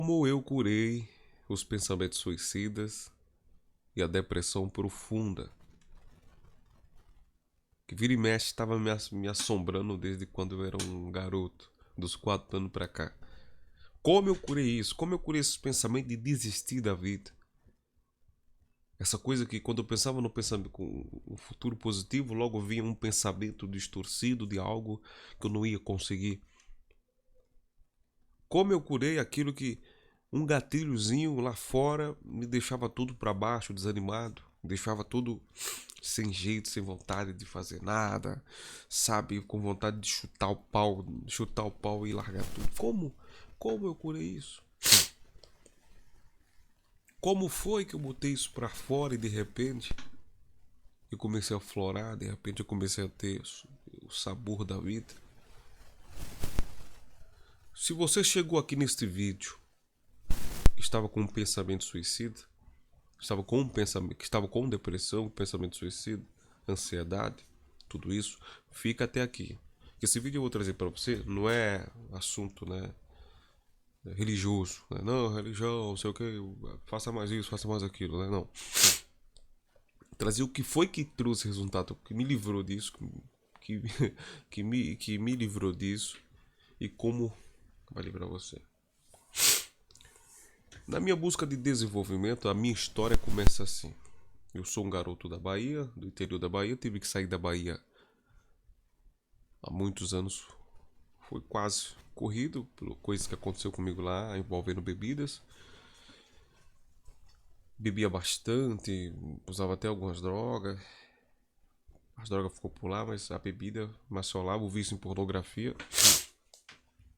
Como eu curei os pensamentos suicidas e a depressão profunda, que vira e mexe estava me assombrando desde quando eu era um garoto, dos 4 anos pra cá. Como eu curei isso? Como eu curei esses pensamentos de desistir da vida? Essa coisa que quando eu pensava no pensamento com o futuro positivo, logo vinha um pensamento distorcido de algo que eu não ia conseguir. Como eu curei aquilo que um gatilhozinho lá fora me deixava tudo para baixo, desanimado, me deixava tudo sem jeito, sem vontade de fazer nada, sabe, com vontade de chutar o pau e largar tudo. Como eu curei isso? Como foi que eu botei isso para fora e de repente eu comecei a florar, de repente eu comecei a ter o sabor da vida? Se você chegou aqui neste vídeo, estava com um pensamento suicida, estava com depressão, pensamento suicida, ansiedade, tudo isso, fica até aqui. Esse vídeo eu vou trazer para você, não é assunto, né, religioso, né? Não, religião, não sei o que, faça mais isso, faça mais aquilo, né? Não. Trazer o que foi que trouxe resultado, que me livrou disso, que, que me livrou disso e como vai livrar você. Na minha busca de desenvolvimento, a minha história começa assim. Eu sou um garoto da Bahia, do interior da Bahia, tive que sair da Bahia há muitos anos. Foi quase corrido por coisas que aconteceu comigo lá, envolvendo bebidas. Bebia bastante, usava até algumas drogas. As drogas ficou por lá, mas a bebida me assolava, o vício em pornografia.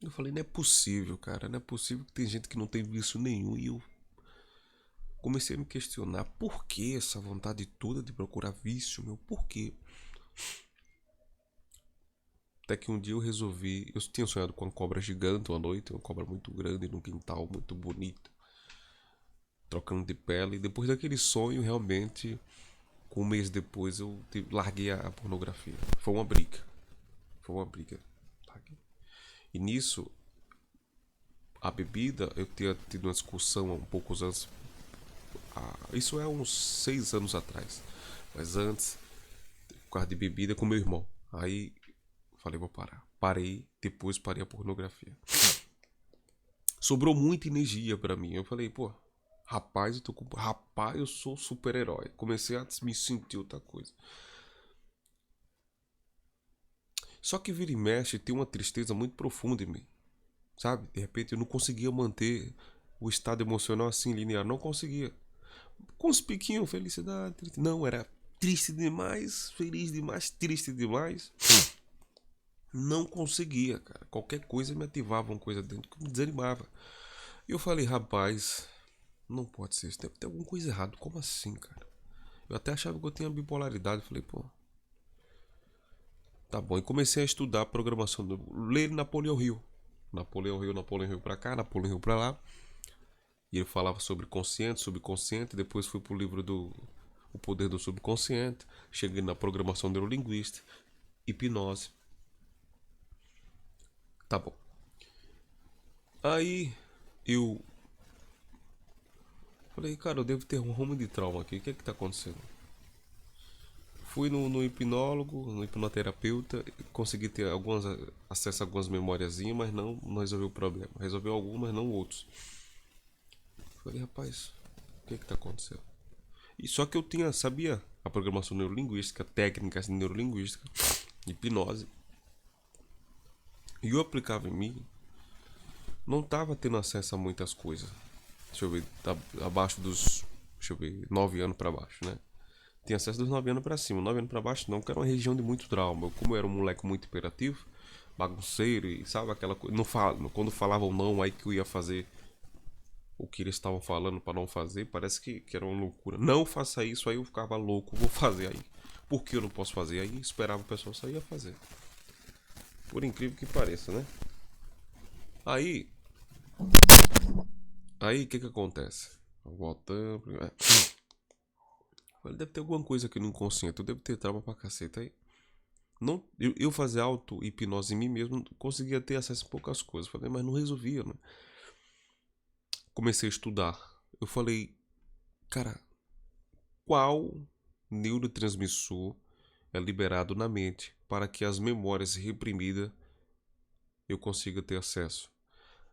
Eu falei, não é possível, cara, não é possível que tem gente que não tem vício nenhum. E eu comecei a me questionar, por que essa vontade toda de procurar vício, meu? Por quê? Até que um dia eu resolvi. Eu tinha sonhado com uma cobra gigante uma noite, uma cobra muito grande num quintal muito bonito, trocando de pele. E depois daquele sonho, realmente, um mês depois, eu larguei a pornografia. Foi uma briga. Foi uma briga. E nisso, a bebida, eu tinha tido uma discussão há um poucos anos. Isso é uns 6 anos atrás. Mas antes, por causa de bebida com meu irmão. Aí falei, vou parar. Parei, depois parei a pornografia. Sobrou muita energia pra mim. Eu falei, pô, rapaz, rapaz, eu sou super-herói. Comecei a me sentir outra coisa. Só que vira e mexe tem uma tristeza muito profunda em mim. Sabe? De repente eu não conseguia manter o estado emocional assim linear. Não conseguia. Com uns piquinhos, felicidade, triste. Não, era triste demais, feliz demais, triste demais. Não conseguia, cara. Qualquer coisa me ativava uma coisa dentro que me desanimava. E eu falei, rapaz, não pode ser isso. Deve ter alguma coisa errada. Como assim, cara? Eu até achava que eu tinha bipolaridade. Falei, pô, tá bom. E comecei a estudar programação. Ler Napoleão Hill. Napoleão Hill pra cá, Napoleão Hill pra lá. E ele falava sobre consciente, subconsciente. Depois fui pro livro do O Poder do Subconsciente. Cheguei na programação neurolinguística. Hipnose. Tá bom. Aí eu falei, cara, eu devo ter um rumo de trauma aqui. O que é que tá acontecendo? Fui no hipnólogo, no hipnoterapeuta, consegui ter acesso a algumas memóriazinhas, mas não resolveu o problema. Resolveu algumas, não outros. Falei, rapaz, o que tá acontecendo? E só que eu sabia a programação neurolinguística, técnicas de neurolinguística, hipnose. E eu aplicava em mim, não tava tendo acesso a muitas coisas. Deixa eu ver, tá abaixo dos, deixa eu ver, 9 anos pra baixo, né? Tinha acesso dos 9 anos pra cima. 9 anos pra baixo não, porque era uma região de muito trauma. Como eu era um moleque muito hiperativo, bagunceiro e sabe aquela coisa. Quando falavam não, aí que eu ia fazer o que eles estavam falando pra não fazer, parece que era uma loucura. Não faça isso, aí eu ficava louco, vou fazer aí. Por que eu não posso fazer? Aí esperava o pessoal sair a fazer. Por incrível que pareça, né? Aí, aí o que acontece? Voltando. Deve ter alguma coisa aqui no inconsciente, eu devo ter trauma pra caceta aí. Não, eu fazer auto-hipnose em mim mesmo, conseguia ter acesso a poucas coisas. Falei, mas não resolvia, né? comecei a estudar. Eu falei, cara, qual neurotransmissor é liberado na mente para que as memórias reprimidas eu consiga ter acesso?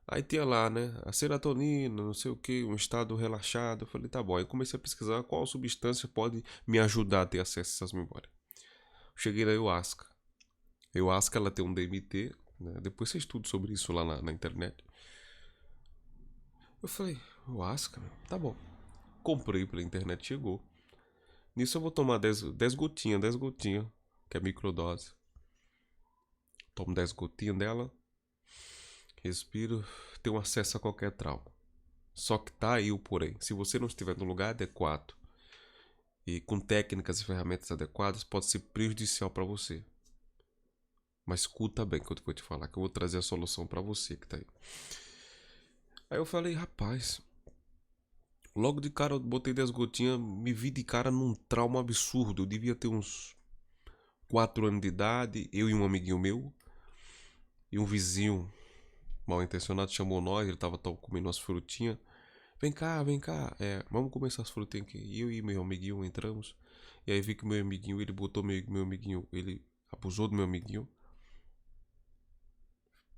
Aí tinha lá, né, a serotonina, não sei o que, um estado relaxado. Eu falei, tá bom. Aí comecei a pesquisar qual substância pode me ajudar a ter acesso a essas memórias. Cheguei na ayahuasca. A ayahuasca, ela tem um DMT, né? Depois você estuda sobre isso lá na internet. Eu falei, ayahuasca? Tá bom. Comprei pela internet, chegou. Nisso eu vou tomar 10 gotinhas, que é microdose. Tomo 10 gotinhas dela, respiro, tenho acesso a qualquer trauma. Só que tá aí o porém. Se você não estiver no lugar adequado e com técnicas e ferramentas adequadas, pode ser prejudicial para você. Mas escuta bem que eu vou te falar, que eu vou trazer a solução para você que tá aí. Aí eu falei, rapaz, logo de cara eu botei 10 gotinhas, me vi de cara num trauma absurdo. Eu devia ter uns 4 anos de idade, eu e um amiguinho meu, e um vizinho mal intencionado chamou nós, ele tava comendo umas frutinhas. Vem cá, vamos comer essas frutinhas aqui. E eu e meu amiguinho entramos. E aí vi que meu amiguinho, ele botou meu amiguinho, ele abusou do meu amiguinho.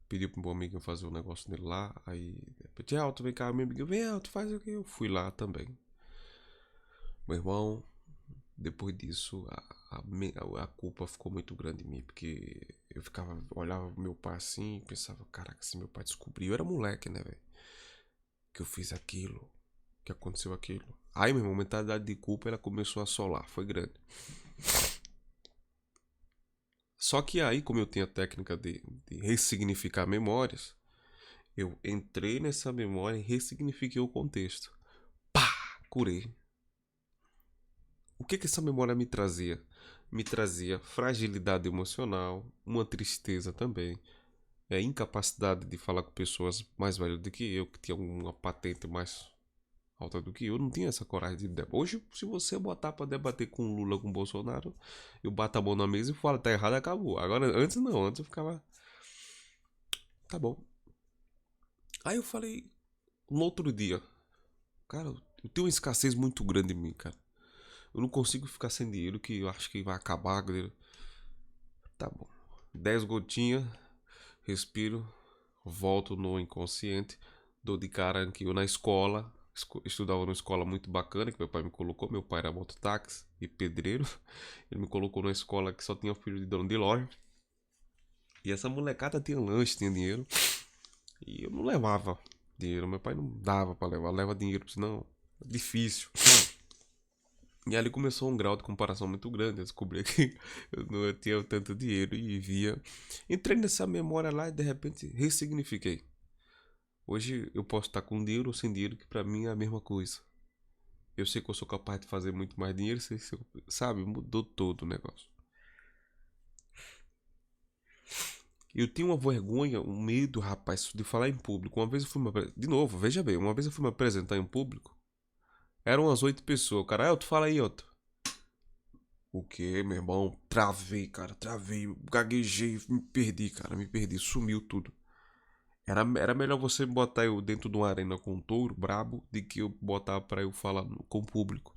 Pediu pro meu amiguinho fazer um negócio nele lá. Aí, de alto, vem cá, meu amiguinho, vem alto, faz o que. Eu fui lá também. Meu irmão, depois disso, a culpa ficou muito grande em mim. Porque eu olhava pro meu pai assim e pensava, caraca, se meu pai descobriu, eu era moleque, né, velho? Que eu fiz aquilo, que aconteceu aquilo. Aí, meu irmão, a mentalidade de culpa ela começou a assolar, foi grande. Só que aí, como eu tinha a técnica de ressignificar memórias, eu entrei nessa memória e ressignifiquei o contexto. Pá! Curei. O que essa memória me trazia? Me trazia fragilidade emocional, uma tristeza também, incapacidade de falar com pessoas mais velhas do que eu, que tinham uma patente mais alta do que eu, não tinha essa coragem de debater. Hoje, se você botar pra debater com o Lula, com o Bolsonaro, eu bato a mão na mesa e falo, tá errado, acabou. Agora, antes não, antes eu ficava, tá bom. Aí eu falei, no outro dia, cara, eu tenho uma escassez muito grande em mim, cara. Eu não consigo ficar sem dinheiro, que eu acho que vai acabar. Tá bom. 10 gotinhas, respiro, volto no inconsciente, dou de cara que eu na escola, estudava numa escola muito bacana que meu pai me colocou. Meu pai era mototáxi e pedreiro. Ele me colocou numa escola que só tinha filho de dono de loja. E essa molecada tinha lanche, tinha dinheiro. E eu não levava dinheiro. Meu pai não dava pra levar. Leva dinheiro, senão é difícil. E ali começou um grau de comparação muito grande. Eu descobri que eu não tinha tanto dinheiro e via. Entrei nessa memória lá e de repente ressignifiquei. Hoje eu posso estar com dinheiro ou sem dinheiro, que pra mim é a mesma coisa. Eu sei que eu sou capaz de fazer muito mais dinheiro, sabe? Mudou todo o negócio. Eu tinha uma vergonha, um medo, rapaz, de falar em público. Uma vez eu fui De novo, veja bem, uma vez eu fui me apresentar em público. Eram umas 8 pessoas. Cara, Elton, fala aí, Elton. O que, meu irmão? Travei, cara, travei. Gaguejei, me perdi, cara, me perdi. Sumiu tudo. Era melhor você botar eu dentro de uma arena com um touro brabo do que eu botar pra eu falar com o público.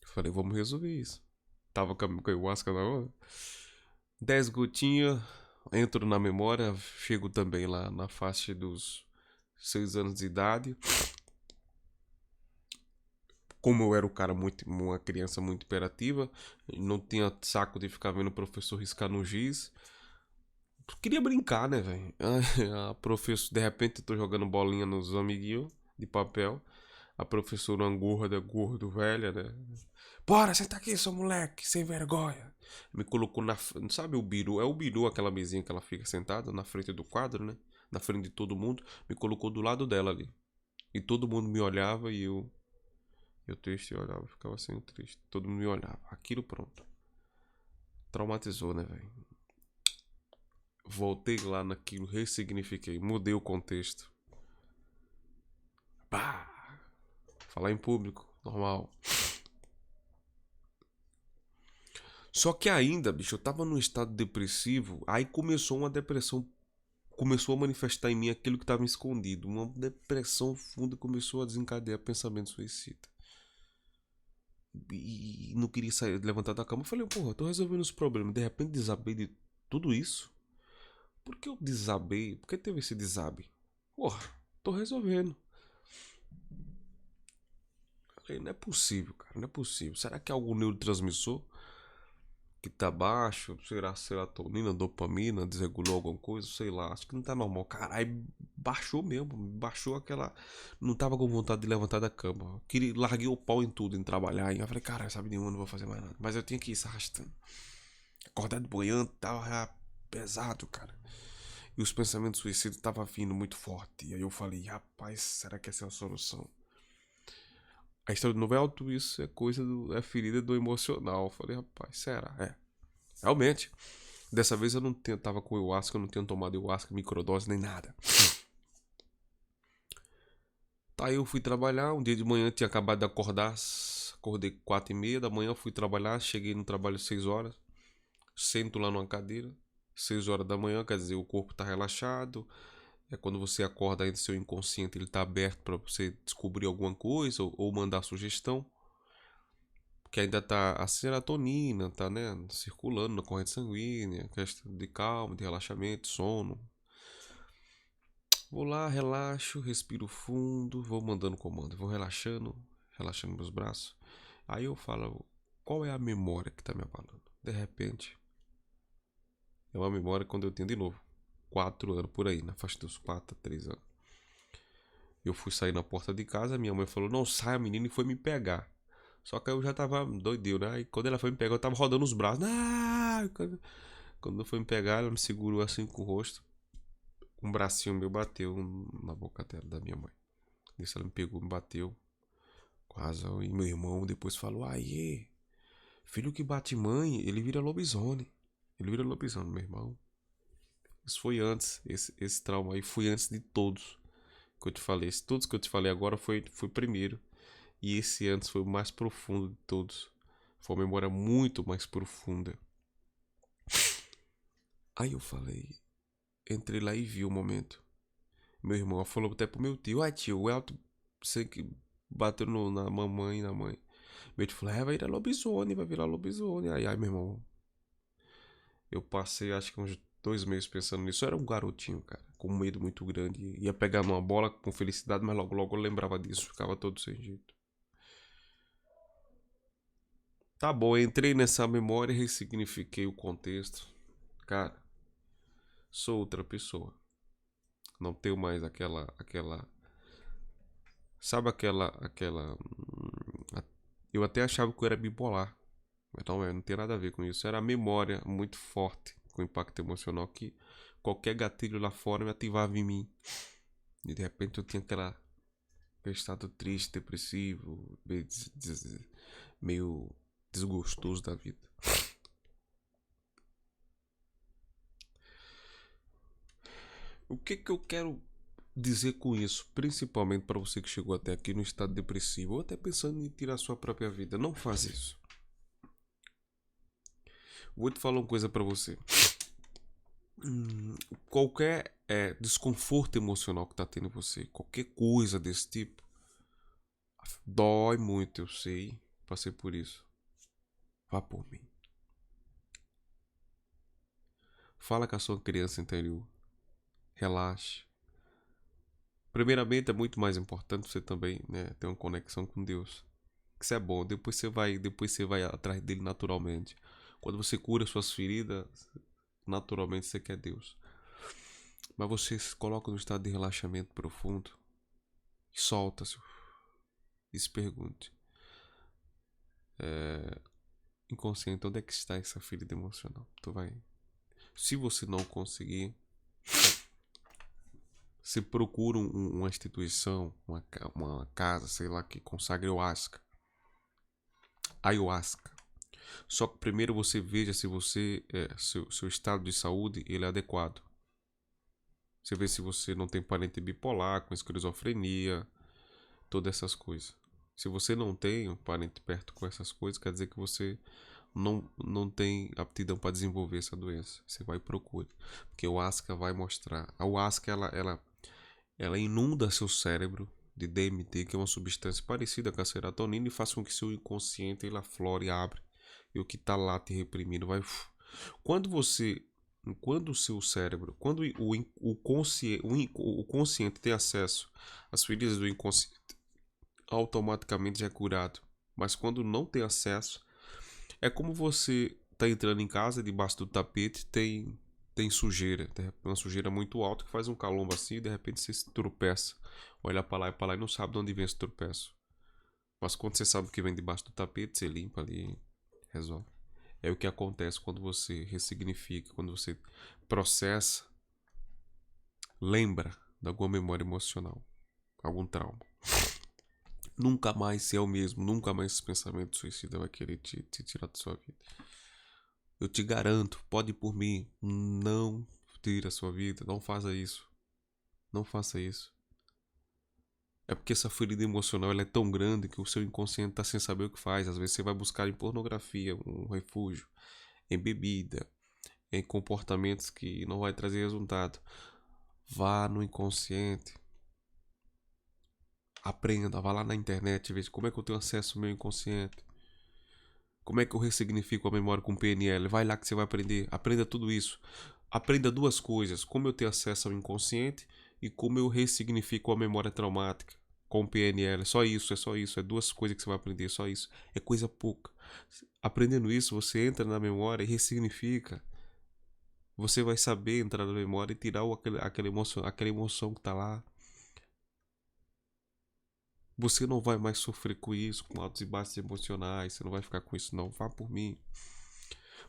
Eu falei, vamos resolver isso. Tava com a ayahuasca na hora. 10 gotinhas, entro na memória, chego também lá na faixa dos 6 anos de idade. Como eu era uma criança muito imperativa, não tinha saco de ficar vendo o professor riscar no giz. Queria brincar, né, velho? A professora, de repente, eu tô jogando bolinha nos amiguinhos de papel. A professora, uma gordo, velha, né? Bora, senta aqui, seu moleque, sem vergonha. Me colocou sabe o biru? É o biru, aquela mesinha que ela fica sentada na frente do quadro, né? Na frente de todo mundo. Me colocou do lado dela ali. E todo mundo me olhava e eu triste, eu olhava, ficava assim triste. Todo mundo me olhava. Aquilo pronto. Traumatizou, né, velho? Voltei lá naquilo, ressignifiquei, mudei o contexto. Pá! Falar em público, normal. Só que ainda, bicho, eu tava num estado depressivo, aí começou uma depressão começou a manifestar em mim aquilo que estava escondido. Uma depressão funda começou a desencadear pensamento suicida. E não queria sair, levantar da cama. Eu falei, porra, eu tô resolvendo os problemas. De repente desabei de tudo isso. Por que eu desabei? Por que teve esse desabe? Porra, tô resolvendo. Falei, não é possível, cara, não é possível. Será que é algum neurotransmissor que tá baixo? Será serotonina, dopamina, desregulou alguma coisa? Sei lá, acho que não tá normal. Caralho, baixou mesmo, baixou aquela... Não tava com vontade de levantar da cama. Larguei o pau em tudo, em trabalhar. E eu falei, cara, sabe nenhuma, não vou fazer mais nada. Mas eu tinha que ir se arrastando. Acordar de boiando, tava pesado, cara. E os pensamentos suicidas estavam vindo muito forte. E aí eu falei, rapaz, será que essa é a solução? A história do novo é alto, isso é coisa do... é ferida do emocional. Eu falei, rapaz, será? É. Realmente. Dessa vez eu não tava com ayahuasca, eu não tinha tomado ayahuasca, microdose, nem nada. Tá, eu fui trabalhar, um dia de manhã tinha acabado de acordar, acordei 4h30 da manhã, fui trabalhar, cheguei no trabalho 6 horas, sento lá numa cadeira, 6 horas da manhã, quer dizer, o corpo tá relaxado, é quando você acorda ainda, seu inconsciente ele tá aberto para você descobrir alguma coisa ou mandar sugestão, porque ainda tá a serotonina, tá, né, circulando na corrente sanguínea, questão de calma, de relaxamento, sono. Vou lá, relaxo, respiro fundo, vou mandando comando, vou relaxando, relaxando meus braços. Aí eu falo, qual é a memória que tá me abalando? De repente, é uma memória quando eu tinha de novo 4 anos por aí, na faixa dos 4 a 3 anos. Eu fui sair na porta de casa, minha mãe falou, não saia menino, e foi me pegar. Só que eu já tava doideu, né? E quando ela foi me pegar, eu tava rodando os braços. Ah! Quando foi me pegar, ela me segurou assim com o rosto. Um bracinho meu bateu na boca dela, da minha mãe. Nisso ela me pegou, me bateu. Quase. E meu irmão depois falou, aí, filho que bate mãe, ele vira lobisomem. Ele vira lobisomem, meu irmão. Isso foi antes, esse trauma aí foi antes de todos que eu te falei. Todos que eu te falei agora foi primeiro. E esse antes foi o mais profundo de todos. Foi uma memória muito mais profunda. Aí eu falei, entrei lá e vi o momento. Meu irmão falou até pro meu tio, tio, o Elton, você que bateu na mamãe e na mãe. Meu tio falou, vai virar lobisomem, vai virar lobisomem. Aí, meu irmão, eu passei acho que uns 2 meses pensando nisso. Eu era um garotinho, cara, com um medo muito grande. Ia pegar numa bola com felicidade, mas logo logo eu lembrava disso, ficava todo sem jeito. Tá bom, entrei nessa memória e ressignifiquei o contexto. Cara, sou outra pessoa. Não tenho mais aquela... Sabe eu até achava que eu era bipolar. Mas não tem nada a ver com isso. Era a memória muito forte com impacto emocional que qualquer gatilho lá fora me ativava em mim. E de repente eu tinha aquele estado triste, depressivo, meio desgostoso da vida. O que eu quero dizer com isso, principalmente para você que chegou até aqui no estado depressivo ou até pensando em tirar sua própria vida? Não faz isso. Vou te falar uma coisa para você. Qualquer desconforto emocional que tá tendo em você, qualquer coisa desse tipo, dói muito, eu sei. Passei por isso. Vá por mim. Fala com a sua criança interior. Relaxe. Primeiramente, é muito mais importante você também, né, ter uma conexão com Deus. Isso é bom. Depois você vai atrás dele naturalmente. Quando você cura suas feridas, naturalmente você quer Deus. Mas você se coloca no estado de relaxamento profundo e solta-se. E se pergunte: inconsciente, onde é que está essa ferida emocional? Tu vai. Se você não conseguir, você procura uma instituição, uma casa, sei lá, que consagre ayahuasca. Só que primeiro você veja se você seu estado de saúde ele é adequado. Você vê se você não tem parente bipolar, com esquizofrenia, todas essas coisas. Se você não tem um parente perto com essas coisas, quer dizer que você não tem aptidão para desenvolver essa doença. Você vai e procure. Porque o ayahuasca vai mostrar. A ayahuasca, ela inunda seu cérebro de DMT, que é uma substância parecida com a serotonina, e faz com que seu inconsciente ele aflore, abre. E o que está lá te reprimindo vai... Quando o seu cérebro, quando o consciente tem acesso às feridas do inconsciente, automaticamente já é curado. Mas quando não tem acesso, é como você tá entrando em casa, debaixo do tapete tem sujeira, uma sujeira muito alta que faz um calombo assim, e de repente você se tropeça, olha para lá e não sabe de onde vem esse tropeço. Mas quando você sabe o que vem debaixo do tapete, você limpa ali, resolve. É o que acontece quando você ressignifica, quando você processa, lembra de alguma memória emocional, algum trauma. Nunca mais ser o mesmo, nunca mais esse pensamento suicida vai querer te tirar da sua vida. Eu te garanto, pode ir por mim, não tire a sua vida, não faça isso. Não faça isso. É porque essa ferida emocional ela é tão grande que o seu inconsciente está sem saber o que faz. Às vezes você vai buscar em pornografia um refúgio, em bebida, em comportamentos que não vai trazer resultado. Vá no inconsciente. Aprenda, vá lá na internet, veja como é que eu tenho acesso ao meu inconsciente. Como é que eu ressignifico a memória com PNL? Vai lá que você vai aprender. Aprenda tudo isso. Aprenda duas coisas. Como eu tenho acesso ao inconsciente e como eu ressignifico a memória traumática com PNL. Só isso, é só isso. É duas coisas que você vai aprender, só isso. É coisa pouca. Aprendendo isso, você entra na memória e ressignifica. Você vai saber entrar na memória e tirar aquela emoção que está lá. Você não vai mais sofrer com isso, com altos e baixos emocionais. Você não vai ficar com isso, não. Vá por mim.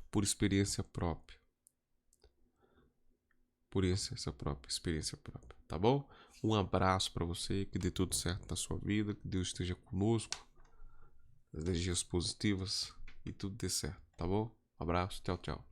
Por experiência própria. Por essa própria experiência própria, tá bom? Um abraço para você, que dê tudo certo na sua vida, que Deus esteja conosco, as energias positivas e tudo dê certo, tá bom? Um abraço, tchau, tchau.